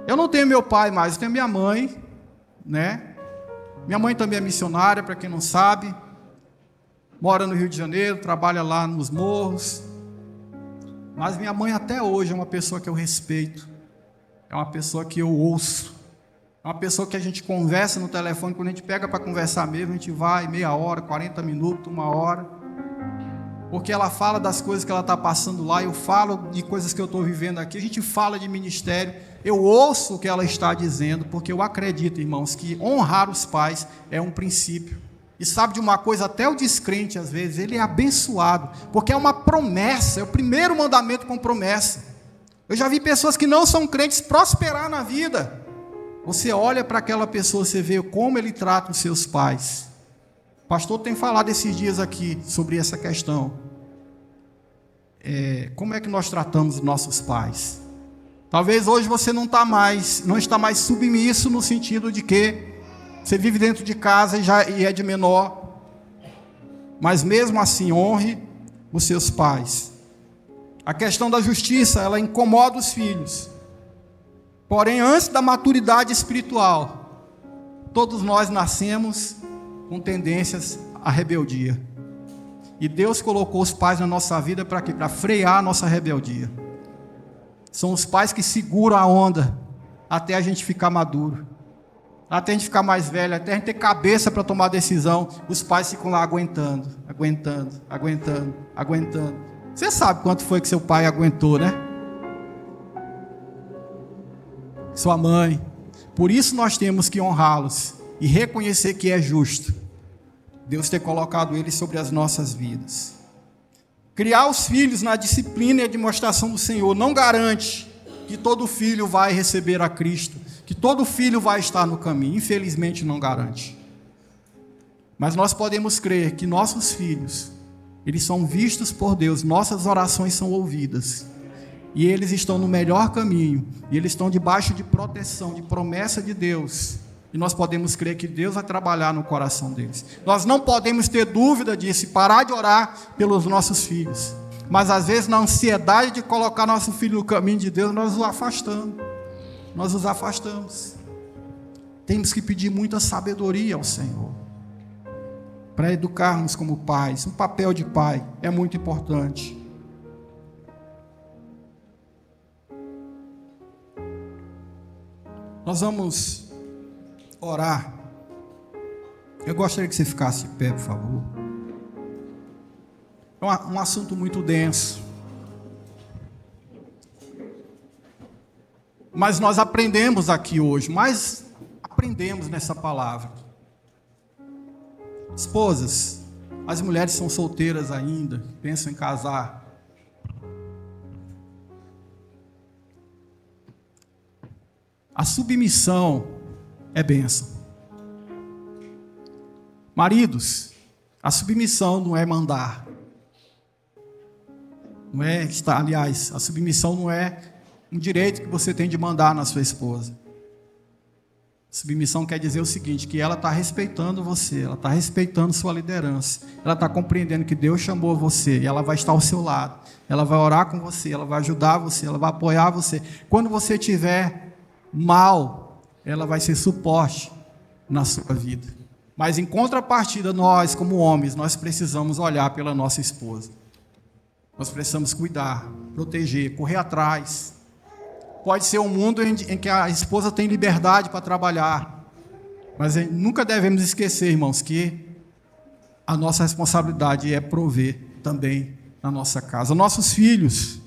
Eu não tenho meu pai mais, eu tenho minha mãe, né? Minha mãe também é missionária, para quem não sabe. Mora no Rio de Janeiro, trabalha lá nos morros. Mas minha mãe até hoje é uma pessoa que eu respeito. É uma pessoa que eu ouço. É uma pessoa que a gente conversa no telefone. Quando a gente pega para conversar mesmo, a gente vai meia hora, 40 minutos, 1 hora. Porque ela fala das coisas que ela está passando lá. Eu falo de coisas que eu estou vivendo aqui. A gente fala de ministério. Eu ouço o que ela está dizendo, porque eu acredito, irmãos, que honrar os pais é um princípio. E sabe de uma coisa, até o descrente, às vezes, ele é abençoado, porque é uma promessa, é o primeiro mandamento com promessa. Eu já vi pessoas que não são crentes prosperar na vida. Você olha para aquela pessoa, você vê como ele trata os seus pais. O pastor tem falado esses dias aqui sobre essa questão. Como é que nós tratamos os nossos pais? Talvez hoje você não está mais submisso no sentido de que você vive dentro de casa e é de menor. Mas mesmo assim, honre os seus pais. A questão da justiça, ela incomoda os filhos. Porém, antes da maturidade espiritual, todos nós nascemos com tendências à rebeldia. E Deus colocou os pais na nossa vida para quê? Para frear a nossa rebeldia. São os pais que seguram a onda até a gente ficar maduro, até a gente ficar mais velho, até a gente ter cabeça para tomar decisão. Os pais ficam lá aguentando. Você sabe quanto foi que seu pai aguentou, né? Sua mãe. Por isso nós temos que honrá-los e reconhecer que é justo Deus ter colocado eles sobre as nossas vidas. Criar os filhos na disciplina e a demonstração do Senhor não garante que todo filho vai receber a Cristo, que todo filho vai estar no caminho. Infelizmente não garante. Mas nós podemos crer que nossos filhos, eles são vistos por Deus, nossas orações são ouvidas. E eles estão no melhor caminho, e eles estão debaixo de proteção, de promessa de Deus. E nós podemos crer que Deus vai trabalhar no coração deles. Nós não podemos ter dúvida disso e parar de orar pelos nossos filhos. Mas às vezes, na ansiedade de colocar nosso filho no caminho de Deus, nós os afastamos. Nós os afastamos. Temos que pedir muita sabedoria ao Senhor para educarmos como pais. O papel de pai é muito importante. Nós vamos orar. Eu gostaria que você ficasse de pé, por favor. É um assunto muito denso. Mas nós aprendemos aqui hoje, mas aprendemos nessa palavra. Esposas, as mulheres são solteiras ainda, pensam em casar. A submissão é bênção. Maridos, A submissão não é mandar. Não é estar, aliás, a submissão não é um direito que você tem de mandar na sua esposa. Submissão quer dizer o seguinte, que ela está respeitando você, ela está respeitando sua liderança, ela está compreendendo que Deus chamou você e ela vai estar ao seu lado, ela vai orar com você, ela vai ajudar você, ela vai apoiar você. Quando você estiver mal, ela vai ser suporte na sua vida. Mas em contrapartida, nós como homens, nós precisamos olhar pela nossa esposa. Nós precisamos cuidar, proteger, correr atrás. Pode ser um mundo em que a esposa tem liberdade para trabalhar. Mas nunca devemos esquecer, irmãos, que a nossa responsabilidade é prover também na nossa casa. Nossos filhos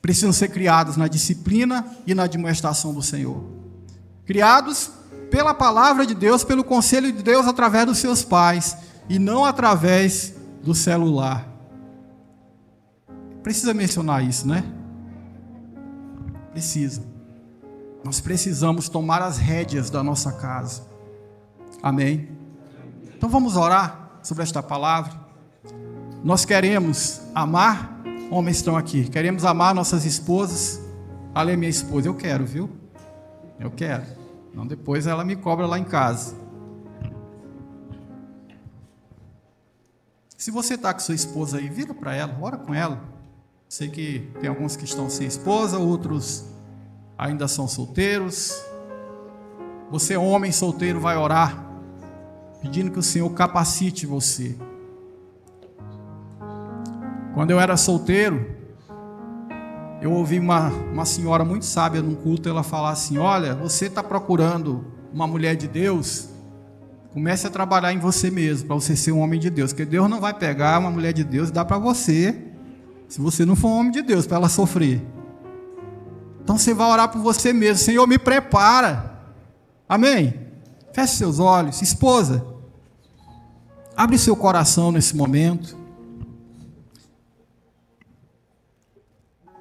precisam ser criados na disciplina e na admoestação do Senhor. Criados pela palavra de Deus, pelo conselho de Deus através dos seus pais e não através do celular. Precisa mencionar isso, né? Precisa. Nós precisamos tomar as rédeas da nossa casa. Amém? Então vamos orar sobre esta palavra. Nós queremos amar, homens estão aqui, queremos amar nossas esposas. Ale, minha esposa, eu quero, viu? Eu quero. Não, depois ela me cobra lá em casa. Se você está com sua esposa aí, vira para ela, ora com ela. Sei que tem alguns que estão sem esposa, outros ainda são solteiros. Você, homem solteiro, vai orar, pedindo que o Senhor capacite você. Quando eu era solteiro, eu ouvi uma senhora muito sábia num culto, ela falar assim: olha, você está procurando uma mulher de Deus, comece a trabalhar em você mesmo, para você ser um homem de Deus, porque Deus não vai pegar uma mulher de Deus e dar para você, se você não for um homem de Deus, para ela sofrer. Então você vai orar por você mesmo. Senhor, me prepara. Amém? Feche seus olhos. Esposa, abre seu coração nesse momento.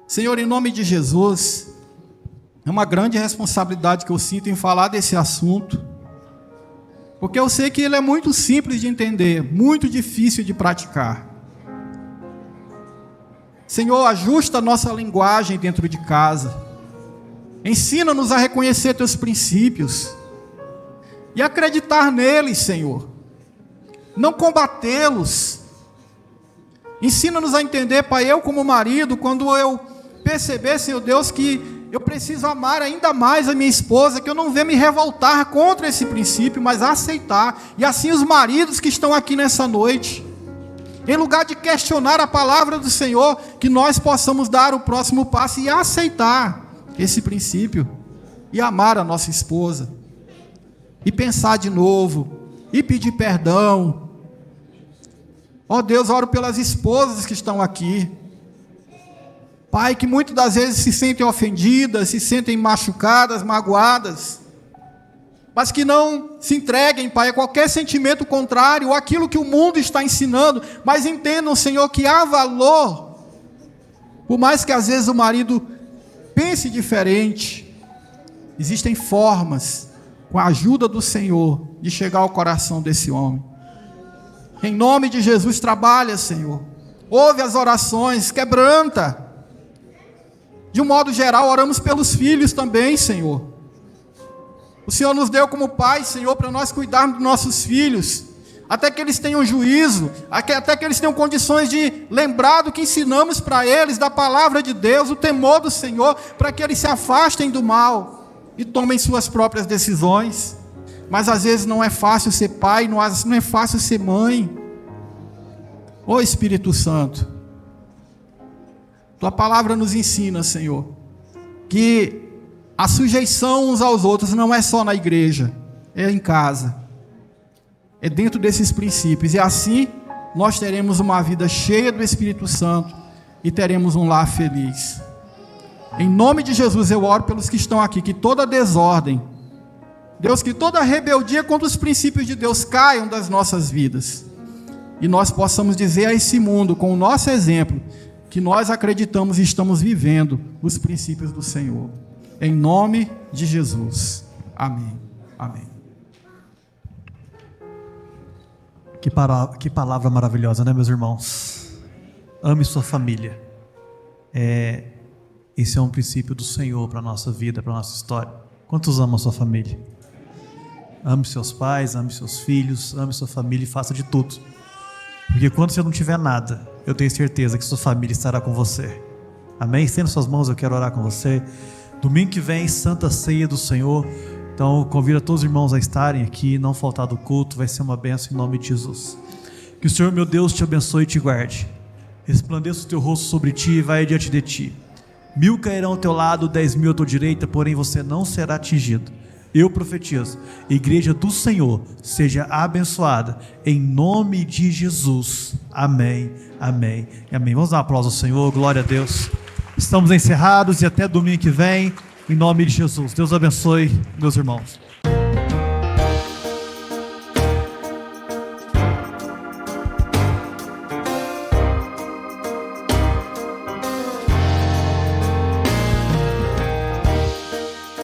Senhor, em nome de Jesus, é uma grande responsabilidade que eu sinto em falar desse assunto, porque eu sei que ele é muito simples de entender, muito difícil de praticar. Senhor, ajusta a nossa linguagem dentro de casa. Ensina-nos a reconhecer teus princípios e acreditar neles, Senhor. Não combatê-los. Ensina-nos a entender, Pai, eu como marido, quando eu perceber, Senhor Deus, que eu preciso amar ainda mais a minha esposa, que eu não venho me revoltar contra esse princípio, mas aceitar. E assim os maridos que estão aqui nessa noite, em lugar de questionar a palavra do Senhor, que nós possamos dar o próximo passo e aceitar esse princípio, e amar a nossa esposa, e pensar de novo, e pedir perdão. Ó Deus, oro pelas esposas que estão aqui, Pai, que muitas das vezes se sentem ofendidas, se sentem machucadas, magoadas, mas que não se entreguem, Pai, a qualquer sentimento contrário, ou aquilo que o mundo está ensinando, mas entendam, Senhor, que há valor, por mais que às vezes o marido pense diferente, existem formas, com a ajuda do Senhor, de chegar ao coração desse homem. Em nome de Jesus, trabalha, Senhor, ouve as orações, quebranta. De um modo geral, oramos pelos filhos também, Senhor. O Senhor nos deu como pai, Senhor, para nós cuidarmos dos nossos filhos, até que eles tenham juízo, até que eles tenham condições de lembrar do que ensinamos para eles, da palavra de Deus, o temor do Senhor, para que eles se afastem do mal e tomem suas próprias decisões. Mas às vezes não é fácil ser pai, não é fácil ser mãe. Ô Espírito Santo, Tua palavra nos ensina, Senhor, que a sujeição uns aos outros não é só na igreja, é em casa, é dentro desses princípios, e assim nós teremos uma vida cheia do Espírito Santo e teremos um lar feliz. Em nome de Jesus eu oro pelos que estão aqui, que toda desordem, Deus, que toda rebeldia contra os princípios de Deus caiam das nossas vidas, e nós possamos dizer a esse mundo, com o nosso exemplo, que nós acreditamos e estamos vivendo os princípios do Senhor. Em nome de Jesus. Amém. Amém. Que palavra maravilhosa, né, meus irmãos? Ame sua família. Esse é um princípio do Senhor para a nossa vida, para a nossa história. Quantos amam a sua família? Ame seus pais, ame seus filhos, ame sua família e faça de tudo. Porque quando você não tiver nada, eu tenho certeza que sua família estará com você. Amém? Estenda suas mãos, eu quero orar com você. Domingo que vem, Santa Ceia do Senhor. Então, convido a todos os irmãos a estarem aqui, não faltar do culto, vai ser uma bênção em nome de Jesus. Que o Senhor, meu Deus, te abençoe e te guarde. Resplandeça o teu rosto sobre ti e vai diante de ti. 1000 cairão ao teu lado, 10.000 à tua direita, porém você não será atingido. Eu profetizo, igreja do Senhor, seja abençoada, em nome de Jesus. Amém, amém e amém. Vamos dar um aplauso ao Senhor, glória a Deus. Estamos encerrados e até domingo que vem, em nome de Jesus. Deus abençoe, meus irmãos.